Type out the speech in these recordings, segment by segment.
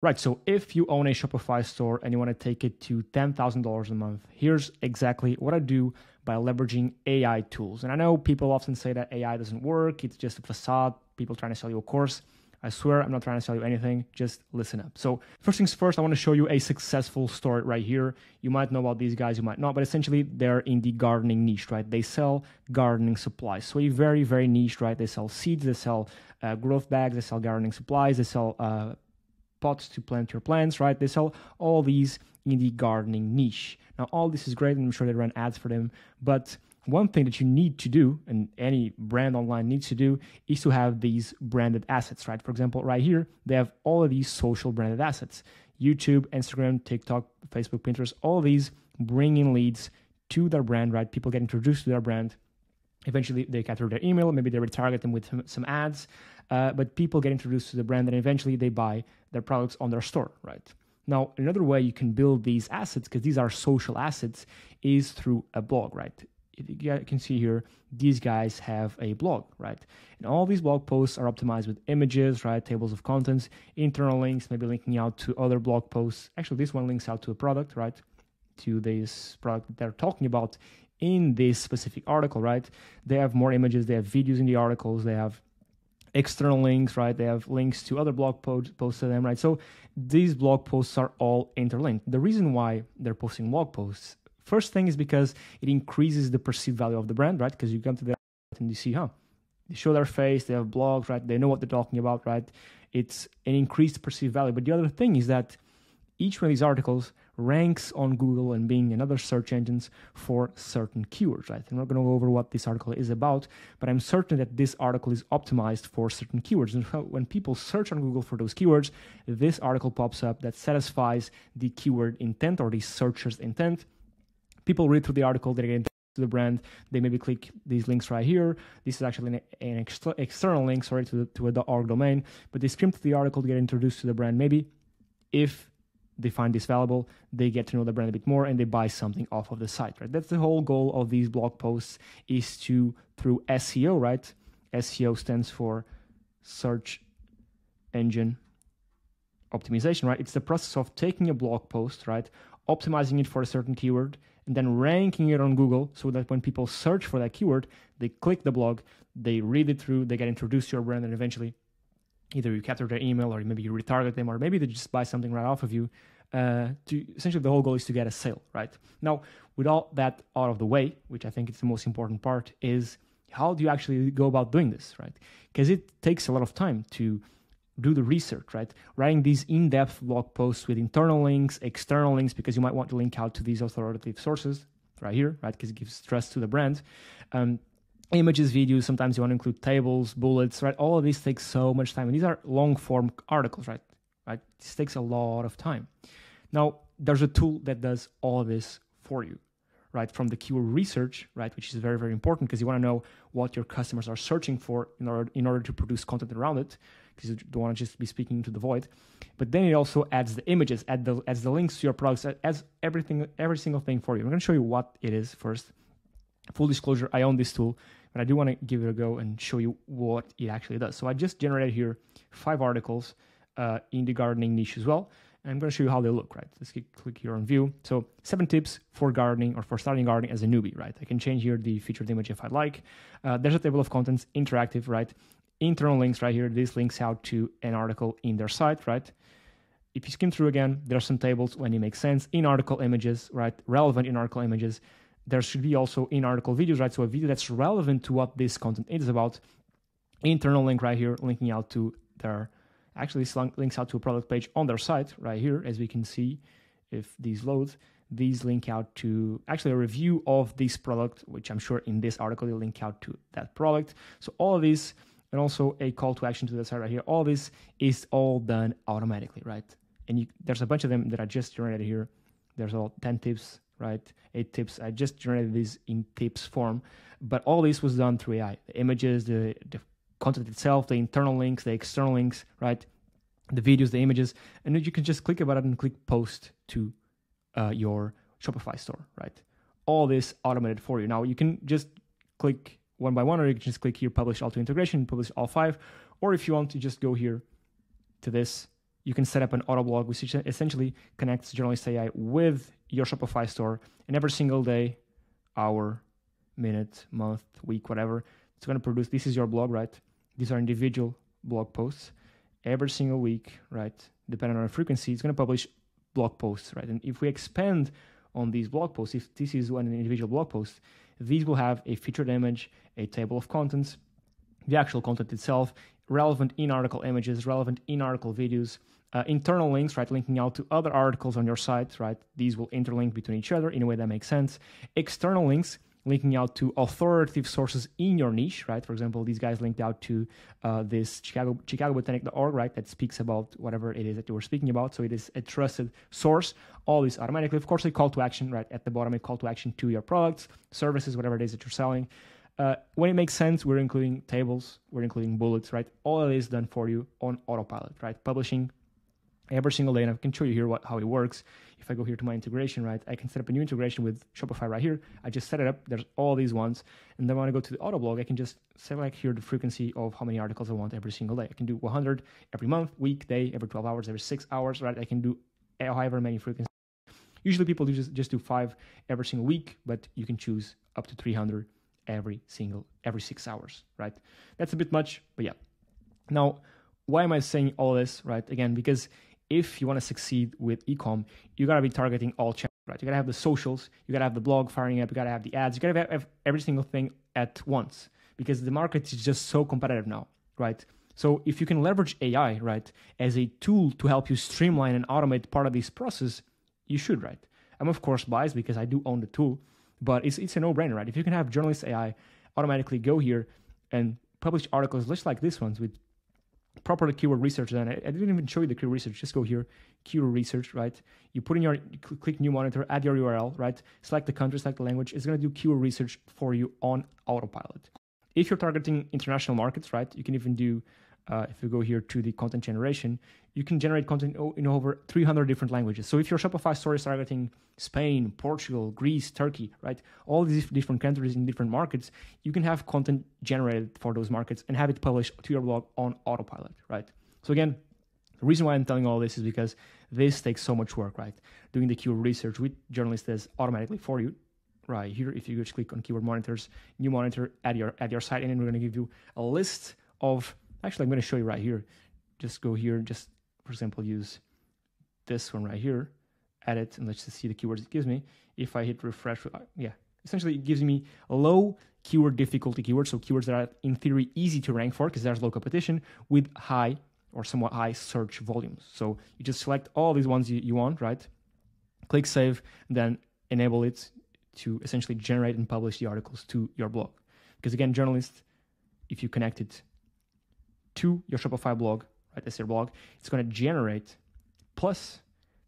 Right, so if you own a Shopify store and you want to take it to $10,000 a month, here's exactly what I do by leveraging AI tools. And I know people often say that AI doesn't work, it's just a facade, people trying to sell you a course. I swear I'm not trying to sell you anything, just listen up. So first things first, I want to show you a successful story right here. You might know about these guys, you might not, but essentially they're in the gardening niche, right? They sell gardening supplies. So a very, very niche, right? They sell seeds, they sell growth bags, they sell gardening supplies, they sell pots to plant your plants, right? They sell all these in the gardening niche. Now, all this is great, and I'm sure they run ads for them, but one thing that you need to do, and any brand online needs to do, is to have these branded assets, right? For example, right here, they have all of these social branded assets. YouTube, Instagram, TikTok, Facebook, Pinterest, all of these bring in leads to their brand, right? People get introduced to their brand. Eventually, they capture their email, maybe they retarget them with some ads, but people get introduced to the brand, and eventually they buy their products on their store, right? Now, another way you can build these assets, because these are social assets, is through a blog, right? You can see here, these guys have a blog, right? And all these blog posts are optimized with images, right? Tables of contents, internal links, maybe linking out to other blog posts. Actually, this one links out to a product, right? To this product that they're talking about in this specific article, right? They have more images, they have videos in the articles, they have external links, right? They have links to other blog posts to them, right? So these blog posts are all interlinked. The reason why they're posting blog posts, first thing is because it increases the perceived value of the brand, right? Because you come to their and you see, they show their face, they have blogs, right? They know what they're talking about, right? It's an increased perceived value. But the other thing is that each one of these articles ranks on Google and Bing and other search engines for certain keywords, right? I'm not going to go over what this article is about, but I'm certain that this article is optimized for certain keywords. And when people search on Google for those keywords, this article pops up that satisfies the keyword intent or the searcher's intent. People read through the article, they get to the brand, they maybe click these links right here. This is actually an external link, sorry, to a .org domain, but they skim through the article to get introduced to the brand. Maybe if they find this valuable, they get to know the brand a bit more, and they buy something off of the site, right? That's the whole goal of these blog posts, is to, through SEO, right? SEO stands for search engine optimization, right? It's the process of taking a blog post, right? Optimizing it for a certain keyword, and then ranking it on Google so that when people search for that keyword, they click the blog, they read it through, they get introduced to your brand, and eventually either you capture their email, or maybe you retarget them, or maybe they just buy something right off of you. Essentially, the whole goal is to get a sale, right? Now, with all that out of the way, which I think is the most important part, is how do you actually go about doing this, right? Because it takes a lot of time to do the research, right? Writing these in-depth blog posts with internal links, external links, because you might want to link out to these authoritative sources right here, right? Because it gives trust to the brand. Images, videos, sometimes you want to include tables, bullets, right? All of these take so much time. And these are long-form articles, right? This takes a lot of time. Now, there's a tool that does all of this for you, right? From the keyword research, right? Which is very, very important, because you want to know what your customers are searching for in order to produce content around it, because you don't want to just be speaking into the void. But then it also adds the images, adds the links to your products, adds every single thing for you. I'm going to show you what it is first. Full disclosure, I own this tool, but I do want to give it a go and show you what it actually does. So I just generated here 5 articles in the gardening niche as well. And I'm going to show you how they look, right? Let's click here on view. So 7 tips for gardening, or for starting gardening as a newbie, right? I can change here the featured image if I like. There's a table of contents, interactive, right? Internal links right here. This links out to an article in their site, right? If you skim through again, there are some tables when it makes sense. In-article images, right? Relevant in-article images. There should be also in-article videos, right? So a video that's relevant to what this content is about. Internal link right here, linking out to their, actually this links out to a product page on their site right here, as we can see if these load. These link out to actually a review of this product, which I'm sure in this article they link out to that product. So all of these, and also a call to action to the site right here. All this is all done automatically, right? And there's a bunch of them that I just generated here. There's all 10 tips, right? 8 tips. I just generated these in tips form, but all this was done through AI. The images, the content itself, the internal links, the external links, right? The videos, the images, and then you can just click a button and click post to your Shopify store, right? All this automated for you. Now you can just click one by one, or you can just click here, publish all to integration, publish all 5, or if you want to just go here to this you can set up an auto blog, which essentially connects Journalist AI with your Shopify store. And every single day, hour, minute, month, week, whatever, it's going to produce. This is your blog, right? These are individual blog posts. Every single week, right? Depending on the frequency, it's going to publish blog posts, right? And if we expand on these blog posts, if this is an individual blog post, these will have a featured image, a table of contents, the actual content itself, relevant in-article images, relevant in-article videos, internal links, right, linking out to other articles on your site, right? These will interlink between each other in a way that makes sense. External links, linking out to authoritative sources in your niche, right? For example, these guys linked out to this chicagobotanic.org, right? That speaks about whatever it is that you were speaking about. So it is a trusted source. All this automatically. Of course, a call to action, right? At the bottom, a call to action to your products, services, whatever it is that you're selling. When it makes sense, we're including tables, we're including bullets, right? All of it is done for you on autopilot, right? Publishing every single day, and I can show you here how it works. If I go here to my integration, right, I can set up a new integration with Shopify right here. I just set it up. There's all these ones. And then when I go to the auto blog, I can just select here the frequency of how many articles I want every single day. I can do 100 every month, week, day, every 12 hours, every 6 hours, right? I can do however many frequencies. Usually people just do 5 every single week, but you can choose up to 300 every 6 hours, right? That's a bit much, but yeah. Now, why am I saying all this, right? Again, because if you want to succeed with ecom, you got to be targeting all channels, right? You got to have the socials, you got to have the blog firing up, you got to have the ads, you got to have every single thing at once, because the market is just so competitive now, right? So if you can leverage AI, right, as a tool to help you streamline and automate part of this process, you should, right? I'm of course biased because I do own the tool, but it's a no-brainer, right? If you can have Journalist AI automatically go here and publish articles just like this ones with proper keyword research, then I didn't even show you the keyword research. Just go here, keyword research, right? You put in click new monitor, add your URL, right? Select the country, select the language. It's going to do keyword research for you on autopilot. If you're targeting international markets, right, you can even do, if you go here to the content generation, you can generate content in over 300 different languages. So if your Shopify store is targeting Spain, Portugal, Greece, Turkey, right, all these different countries in different markets, you can have content generated for those markets and have it published to your blog on autopilot, right? So again, the reason why I'm telling all this is because this takes so much work, right? Doing the keyword research with Journalist does automatically for you. Right here, if you just click on keyword monitors, new monitor, add your site, and then we're going to give you a list of, actually, I'm going to show you right here. Just go here, just, for example, use this one right here, add it, and let's just see the keywords it gives me. If I hit refresh, essentially it gives me a low keyword difficulty keywords, so keywords that are in theory easy to rank for because there's low competition, with high or somewhat high search volumes. So you just select all these ones you want, right? Click save, then enable it to essentially generate and publish the articles to your blog. Because again, Journalist, if you connect it to your Shopify blog, right, that's your blog, it's going to generate, plus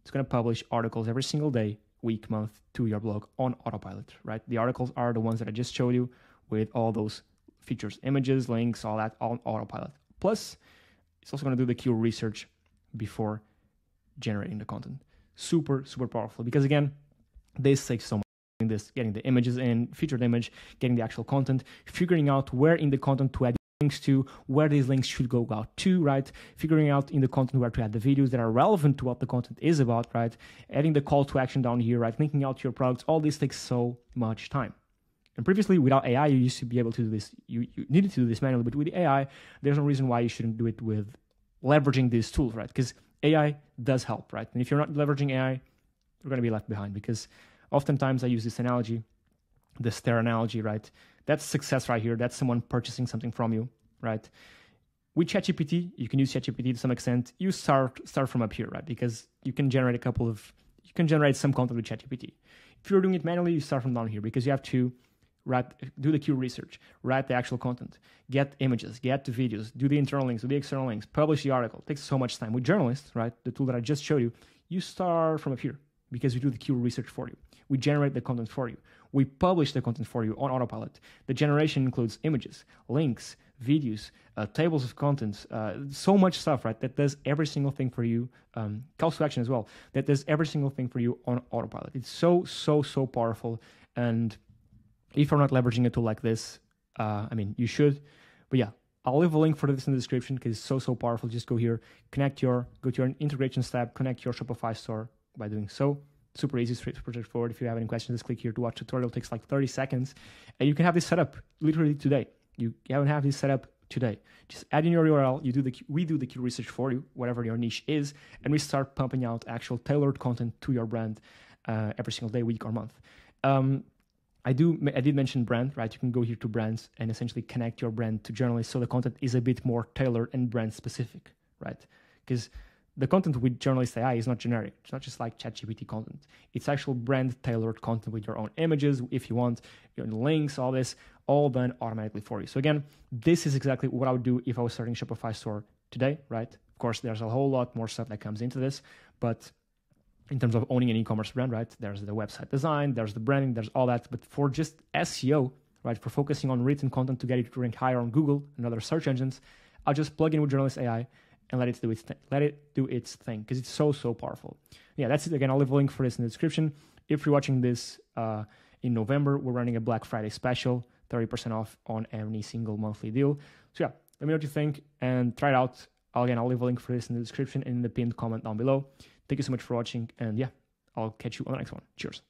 it's going to publish articles every single day, week, month to your blog on autopilot, right? The articles are the ones that I just showed you with all those features, images, links, all that on autopilot. Plus, it's also going to do the keyword research before generating the content. Super, super powerful, because again, this takes so much. Getting the images in, featured image, getting the actual content, figuring out where in the content to add links to, where these links should go out to, right? Figuring out in the content where to add the videos that are relevant to what the content is about, right? Adding the call to action down here, right? Linking out to your products. All this takes so much time. And previously, without AI, you used to be able to do this. You needed to do this manually, but with AI, there's no reason why you shouldn't do it with leveraging these tools, right? Because AI does help, right? And if you're not leveraging AI, you're going to be left behind, because oftentimes I use this analogy, the stair analogy, right? That's success right here. That's someone purchasing something from you, right? With ChatGPT, you can use ChatGPT to some extent. You start from up here, right? Because you can generate some content with ChatGPT. If you're doing it manually, you start from down here, because you have to do the keyword research, write the actual content, get images, get the videos, do the internal links, do the external links, publish the article. It takes so much time. With Journalist, right, the tool that I just showed you, you start from up here, because we do the keyword research for you. We generate the content for you. We publish the content for you on autopilot. The generation includes images, links, videos, tables of contents, so much stuff, right? That does every single thing for you. Calls to action as well. That does every single thing for you on autopilot. It's so, so, so powerful. And if you're not leveraging a tool like this, you should. But yeah, I'll leave a link for this in the description because it's so powerful. Just go here, go to your integrations tab, connect your Shopify store by doing so. Super easy, super straightforward. If you have any questions, just click here to watch tutorial. It takes like 30 seconds and you can have this set up literally today. You haven't have this set up today. Just add in your URL. We do the keyword research for you, whatever your niche is, and we start pumping out actual tailored content to your brand every single day, week, or month. I did mention brand, right? You can go here to brands and essentially connect your brand to journalists, so the content is a bit more tailored and brand specific, right? Because the content with Journalist AI is not generic. It's not just like ChatGPT content. It's actual brand tailored content with your own images, if you want, your own links, all this, all done automatically for you. So again, this is exactly what I would do if I was starting a Shopify store today, right? Of course, there's a whole lot more stuff that comes into this, but in terms of owning an e-commerce brand, right? There's the website design, there's the branding, there's all that. But for just SEO, right? For focusing on written content to get it to rank higher on Google and other search engines, I'll just plug in with Journalist AI and let it do its thing because it's so powerful. Yeah, that's it. Again, I'll leave a link for this in the description. If you're watching this in November, we're running a Black Friday special, 30% off on any single monthly deal. So yeah, let me know what you think and try it out. I'll leave a link for this in the description and in the pinned comment down below. Thank you so much for watching, and yeah, I'll catch you on the next one. Cheers.